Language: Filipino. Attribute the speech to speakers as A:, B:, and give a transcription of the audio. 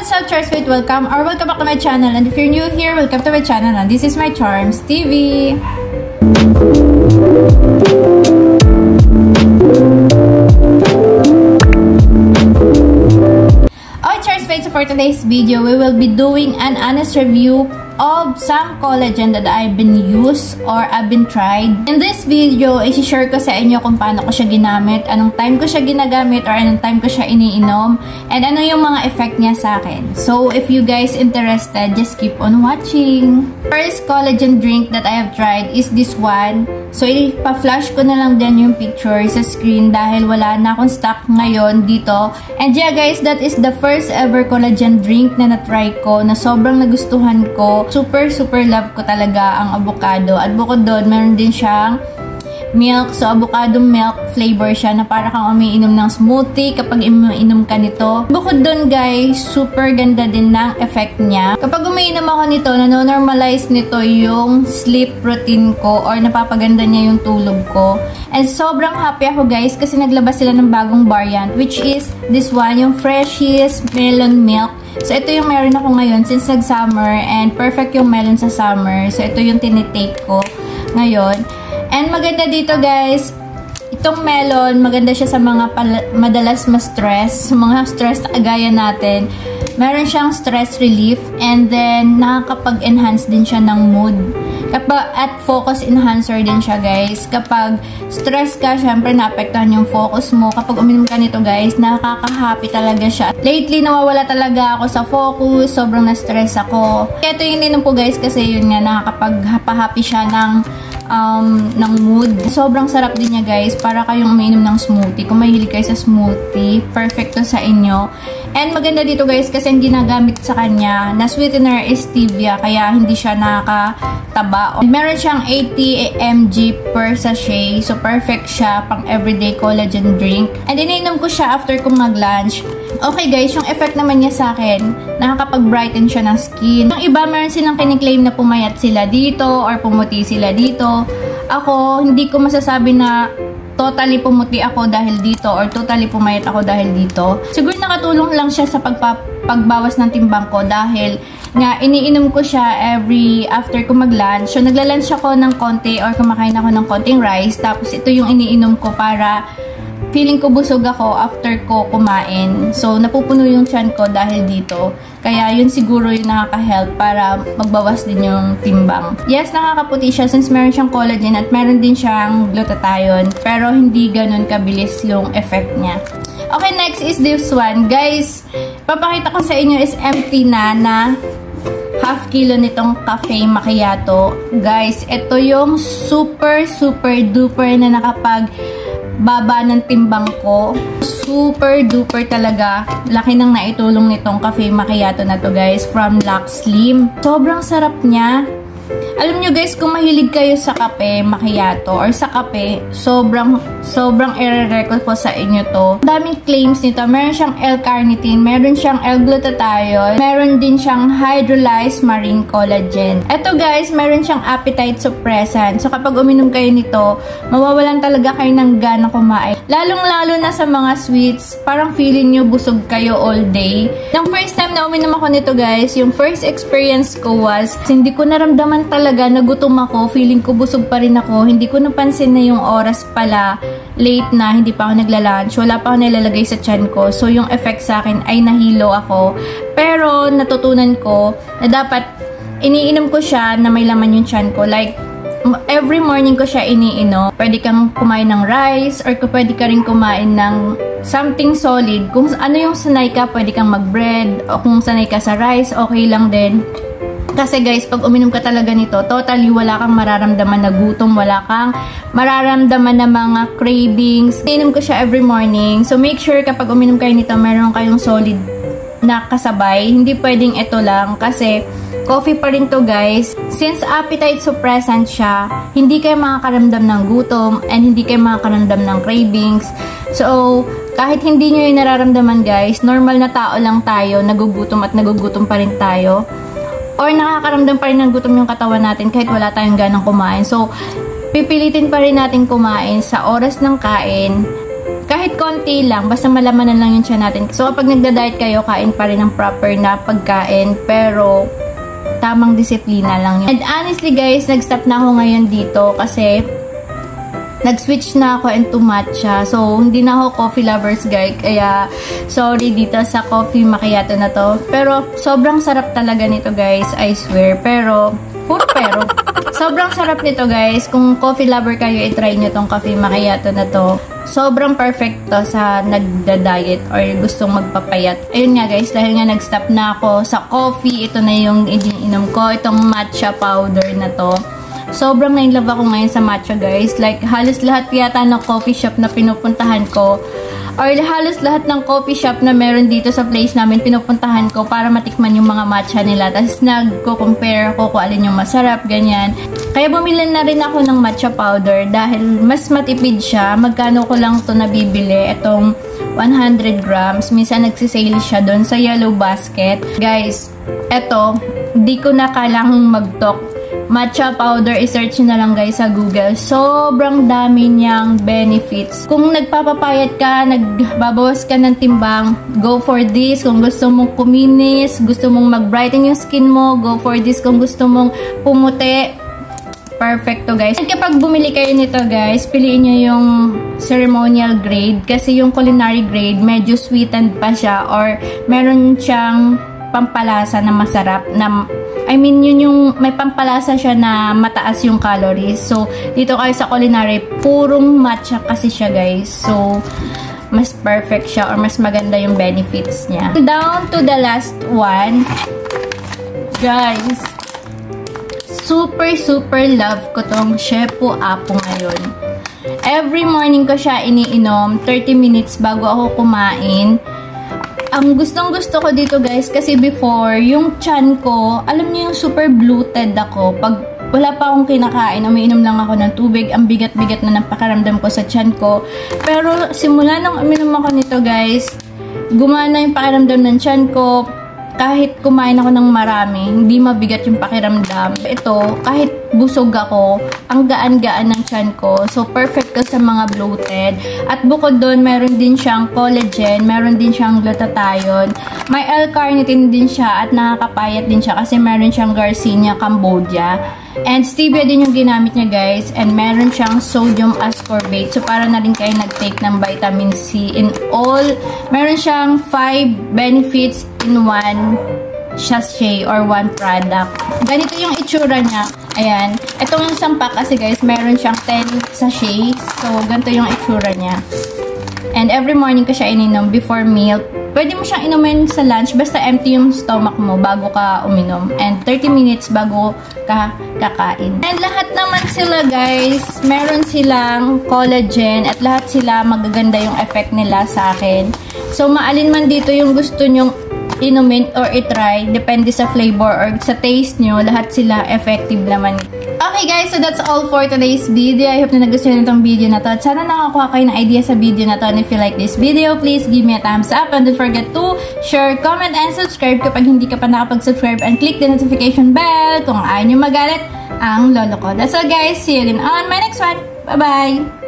A: what's up, Charms? Welcome back to my channel, and if you're new here, welcome to my channel, and this is my Charms TV. Okay, Charms, so for today's video, we will be doing an honest review of some collagen that I've been used or I've been tried. In this video, i-share ko sa inyo kung paano ko siya ginamit, anong time ko siya ginagamit, or anong time ko siya iniinom, and ano yung mga effect niya sa akin. So, if you guys interested, just keep on watching. First collagen drink that I have tried is this one. So, ipa-flash ko na lang din yung picture sa screen dahil wala na akong stock ngayon dito. And yeah guys, that is the first ever collagen drink na na-try ko na sobrang nagustuhan ko. Super love ko talaga ang avocado. At bukod doon, meron din siyang milk. So, avocado milk flavor siya na para kang umiinom ng smoothie kapag umiinom ka nito. Bukod doon guys, super ganda din ng effect niya. Kapag umiinom ako nito, nanonormalize nito yung sleep routine ko or napapaganda niya yung tulog ko. And sobrang happy ako guys kasi naglabas sila ng bagong variant, which is this one, yung Freshies Melon Milk. So, ito yung meron ako ngayon since nag-summer, and perfect yung melon sa summer. So, ito yung tinitake ko ngayon. And maganda dito guys, itong melon, maganda siya sa mga madalas ma-stress, sa mga stress na kagaya natin. Meron siyang stress relief, and then nakakapag-enhance din siya ng mood. At focus enhancer din siya guys. Kapag stress ka, syempre naapektuhan yung focus mo. Kapag uminom ka nito guys, nakaka-happy talaga siya. Lately, nawawala talaga ako sa focus. Sobrang na-stress ako. Ito yung ininom ko guys kasi yun nga, nakakapag-happy siya ng mood. Sobrang sarap din niya guys. Para kayong uminom ng smoothie. Kung mahilig kayo sa smoothie, perfect to sa inyo. And maganda dito guys kasi ang ginagamit sa kanya na sweetener is stevia, kaya hindi siya nakakataba. Meron siyang 80 mg per sachet. So perfect siya pang everyday collagen drink. And ininom ko siya after kong mag-lunch. Okay guys, yung effect naman niya sa akin, nakakapag-brighten siya ng skin. Yung iba, meron silang kiniklaim na pumayat sila dito or pumuti sila dito. Ako, hindi ko masasabi na totally pumuti ako dahil dito or totally pumayat ako dahil dito. Siguro nakatulong lang siya sa pagbawas ng timbang ko dahil nga iniinom ko siya every after ko mag-lunch. So nagla-lunch ako ng konti or kumakain ako ng konting rice. Tapos ito yung iniinom ko para feeling ko busog ako after ko kumain. So, napupuno yung tiyan ko dahil dito. Kaya, yun siguro yung nakaka-help para magbawas din yung timbang. Yes, nakakaputi siya since meron siyang collagen at meron din siyang glutathione. Pero, hindi ganun kabilis yung effect niya. Okay, next is this one. Guys, papakita ko sa inyo is empty na half kilo nitong cafe macchiato. Guys, ito yung super duper na baba ng timbang ko. Super duper talaga. Laki nang naitulong nitong cafe macchiato na to guys from Lux Slim. Sobrang sarap niya. Alam nyo guys, kung mahilig kayo sa kape macchiato or sa kape, sobrang i-recommend ko sa inyo to. Daming claims nito. Meron siyang L-carnitine, meron siyang L-glutathione, meron din siyang hydrolyzed marine collagen. Ito guys, meron siyang appetite suppressant. So kapag uminom kayo nito, mawawalan talaga kayo ng gana kumain. Lalong-lalo na sa mga sweets, parang feeling nyo busog kayo all day. Yung first time na uminom ako nito guys, yung first experience ko was, hindi ko naramdaman talaga nagutom ako, feeling ko busog pa rin ako, hindi ko napansin na yung oras pala, late na, hindi pa ako nagla-lunch, wala pa ako nilalagay sa tiyan ko, so yung effect sa akin ay nahilo ako. Pero natutunan ko na dapat iniinom ko siya na may laman yung tiyan ko, like every morning ko siya iniinom. Pwede kang kumain ng rice or pwede ka rin kumain ng something solid. Kung ano yung sanay ka, pwede kang mag-bread, o kung sanay ka sa rice, okay lang din. Kasi guys, pag uminom ka talaga nito, totally wala kang mararamdaman na gutom, wala kang mararamdaman na mga cravings. Ininom ko siya every morning. So make sure kapag uminom kayo nito, meron kayong solid na kasabay. Hindi pwedeng ito lang kasi coffee pa rin to guys. Since appetite suppressant siya, hindi kayo makakaramdam ng gutom and hindi kayo makakaramdam ng cravings. So, kahit hindi nyo yung nararamdaman guys, normal na tao lang tayo, nagugutom at nagugutom pa rin tayo. Or nakakaramdam pa rin ng gutom yung katawan natin kahit wala tayong ganang kumain. So, pipilitin pa rin natin kumain sa oras ng kain Kahit konti lang, basta malamanan lang yung tiyan natin. So, kapag nagda-diet kayo, kain pa rin ng proper na pagkain, pero tamang disiplina lang yun. And honestly guys, nag-stop na ako ngayon dito kasi nag-switch na ako into matcha. So, hindi na ako coffee lovers guys. Kaya, sorry dito sa coffee macchiato na to. Pero, sobrang sarap talaga nito guys, I swear. Pero, sobrang sarap nito guys. Kung coffee lover kayo, i-try nyo tong coffee macchiato na to. Sobrang perfect to sa nagda-diet or gustong magpapayat. Ayun nga guys, dahil nga nag-stop na ako sa coffee, ito na yung iniinom ko, itong matcha powder na to. Sobrang na-inlove ako ngayon sa matcha guys. Like, halos lahat yata ng coffee shop na pinupuntahan ko, or halos lahat ng coffee shop na meron dito sa place namin, pinupuntahan ko para matikman yung mga matcha nila. Tapos nagko-compare ako kung alin yung masarap, ganyan. Kaya bumili na rin ako ng matcha powder dahil mas matipid siya. Magkano ko lang to nabibili? Itong 100 grams. Minsan nagsisale siya doon sa Yellow Basket. Guys, eto, di ko na kailangang mag-talk. Matcha powder, i-search na lang guys sa Google. Sobrang dami niyang benefits. Kung nagpapapayat ka, nagbabawas ka ng timbang, go for this. Kung gusto mong kuminis, gusto mong mag-brighten yung skin mo, go for this. Kung gusto mong pumuti, perfect to guys. And kapag bumili kayo nito guys, piliin nyo yung ceremonial grade. Kasi yung culinary grade, medyo sweetened pa siya or meron siyang pampalasa na masarap na yun yung may pampalasa siya na mataas yung calories. So, dito kayo sa culinary, purong matcha kasi siya guys. So, mas perfect siya or mas maganda yung benefits niya. Down to the last one. Guys, super love ko tong Shepu Apo ngayon. Every morning ko siya iniinom, 30 minutes bago ako kumain. Ang gustong-gusto ko dito guys, kasi before, yung tiyan ko, alam niyo yung super bloated ako. Pag wala pa akong kinakain, umiinom lang ako ng tubig, ang bigat-bigat na ng pakiramdam ko sa tiyan ko. Pero simula nang uminom ako nito guys, gumana yung pakiramdam ng tiyan ko. Kahit kumain ako ng marami, hindi mabigat yung pakiramdam. Ito, kahit busog ako, ang gaan-gaan ng tiyan ko. So, perfect to sa mga bloated. At bukod doon, meron din siyang collagen, meron din siyang glutathione. May L-carnitine din siya at nakakapayat din siya kasi meron siyang Garcinia cambogia. And stevia din yung ginamit niya guys. And meron siyang sodium ascorbate. So, para na rin kayo nag-take ng vitamin C in all. Meron siyang 5 benefits in one sachet or one product. Ganito yung itsura niya. Ayan. Itong yung sampak kasi guys, meron siyang 10 sachets. So, ganito yung itsura niya. And every morning ko siya ininom before meal. Pwede mo siyang inumin sa lunch basta empty yung stomach mo bago ka uminom. And 30 minutes bago ka kakain. And lahat naman sila guys, meron silang collagen at lahat sila magaganda yung effect nila sa akin. So, maalin man dito yung gusto nyong inumin or itry, depende sa flavor or sa taste nyo, lahat sila effective naman. Okay guys, so that's all for today's video. I hope na nagustuhan nyo itong video na to. At sana nakakuha kayo ng idea sa video na to. And if you like this video, please give me a thumbs up. And don't forget to share, comment, and subscribe kapag hindi ka pa nakapag-subscribe. And click the notification bell kung ayaw nyo magalit ang lolo ko. That's all guys. See you again on my next one. Bye-bye!